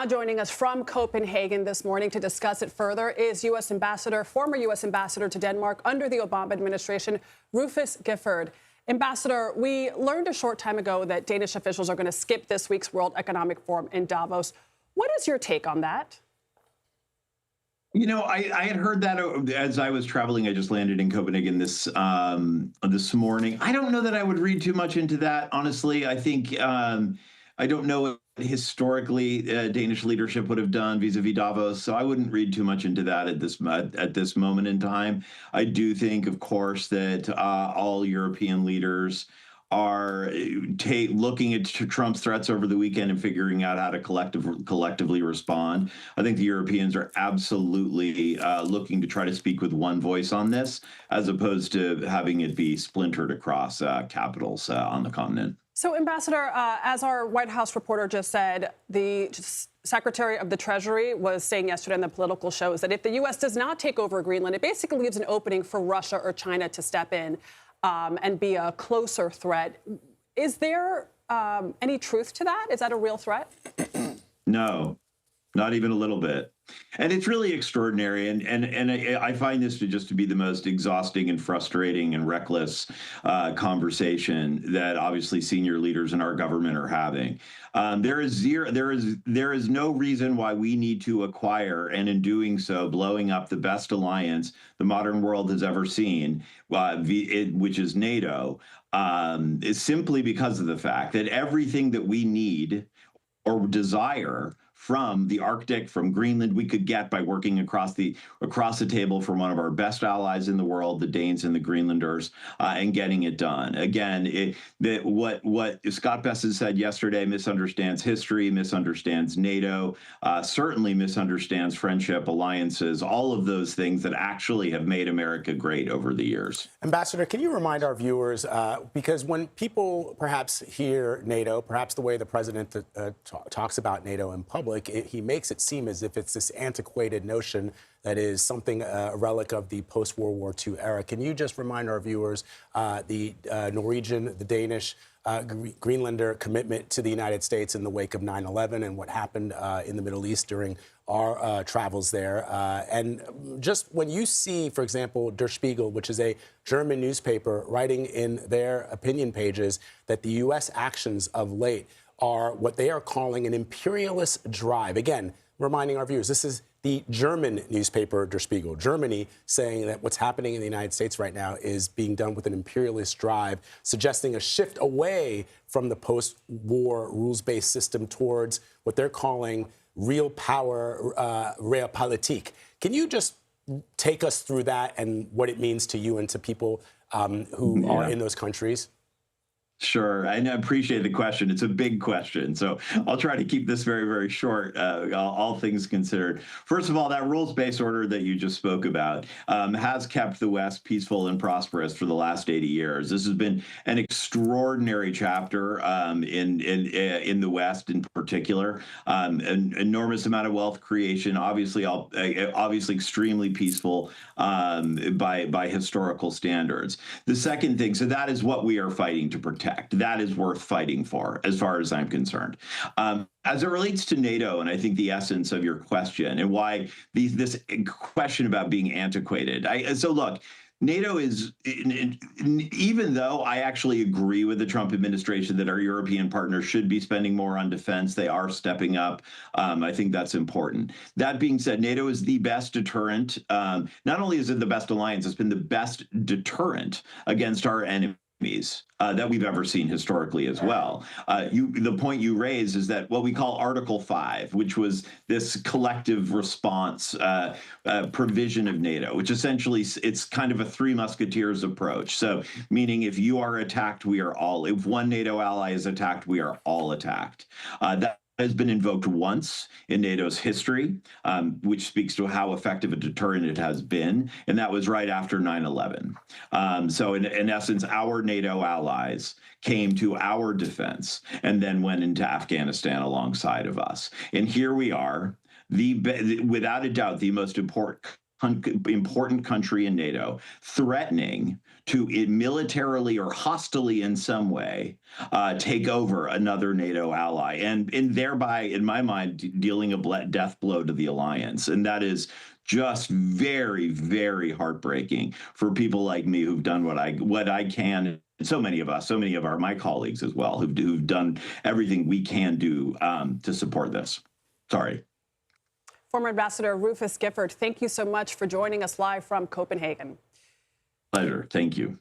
Now joining us from Copenhagen this morning to discuss it further is former U.S. Ambassador to Denmark under the Obama administration, Rufus Gifford. Ambassador, we learned a short time ago that Danish officials are going to skip this week's World Economic Forum in Davos. What is your take on that? You know, I had heard that as I was traveling. I just landed in Copenhagen this morning. I don't know that I would read too much into that, honestly. I think I don't know what historically Danish leadership would have done vis-a-vis Davos, so I wouldn't read too much into that at this moment in time. I do think, of course, that all European leaders are looking at Trump's threats over the weekend and figuring out how to collectively respond. I think the Europeans are absolutely looking to try to speak with one voice on this, as opposed to having it be splintered across capitals on the continent. So, Ambassador, as our White House reporter just said, the Secretary of the Treasury was saying yesterday on the political shows that if the U.S. does not take over Greenland, it basically leaves an opening for Russia or China to step in and be a closer threat. Is there any truth to that? Is that a real threat? No, not even a little bit. And it's really extraordinary. And I find this to be the most exhausting and frustrating and reckless conversation that obviously senior leaders in our government are having. There is no reason why we need to acquire, and in doing so, blowing up the best alliance the modern world has ever seen, which is NATO, is simply because of the fact that everything that we need or desire from the Arctic, from Greenland, we could get by working across the table from one of our best allies in the world, the Danes and the Greenlanders, and getting it done. Again, what Scott Bessent said yesterday misunderstands history, misunderstands NATO, certainly misunderstands friendship, alliances, all of those things that actually have made America great over the years. Ambassador, can you remind our viewers, because when people perhaps hear NATO, perhaps the way the president talks about NATO in public, he makes it seem as if it's this antiquated notion that is something, a relic of the post-World War II era. Can you just remind our viewers the Norwegian, the Danish, Greenlander commitment to the United States in the wake of 9/11 and what happened in the Middle East during our travels there? And just when you see, for example, Der Spiegel, which is a German newspaper, writing in their opinion pages that the U.S. actions of late are what they are calling an imperialist drive. Again, reminding our viewers, this is the German newspaper, Der Spiegel, Germany, saying that what's happening in the United States right now is being done with an imperialist drive, suggesting a shift away from the post-war rules-based system towards what they're calling real power, realpolitik. Can you just take us through that and what it means to you and to people who are in those countries? Sure. I appreciate the question. It's a big question. So I'll try to keep this very, very short, all things considered. First of all, that rules-based order that you just spoke about has kept the West peaceful and prosperous for the last 80 years. This has been an extraordinary chapter in the West in particular. An enormous amount of wealth creation, obviously extremely peaceful by historical standards. The second thing, so that is what we are fighting to protect. That is worth fighting for, as far as I'm concerned. As it relates to NATO, and I think the essence of your question and why this question about being antiquated. So look, NATO is, even though I actually agree with the Trump administration that our European partners should be spending more on defense, they are stepping up. I think that's important. That being said, NATO is the best deterrent. Not only is it the best alliance, it's been the best deterrent against our enemies that we've ever seen historically as well. The point you raise is that what we call Article 5, which was this collective response provision of NATO, which essentially it's kind of a Three Musketeers approach. So meaning if you are attacked, if one NATO ally is attacked, we are all attacked. That has been invoked once in NATO's history, which speaks to how effective a deterrent it has been, and that was right after 9/11. So in essence, our NATO allies came to our defense and then went into Afghanistan alongside of us. And here we are, without a doubt, the most important important country in NATO threatening to militarily or hostilely in some way take over another NATO ally, and thereby, in my mind, dealing a death blow to the alliance. And that is just very, very heartbreaking for people like me who've done what I can. And so many of us, my colleagues as well, who've done everything we can do to support this. Sorry. Former Ambassador Rufus Gifford, thank you so much for joining us live from Copenhagen. Pleasure. Thank you.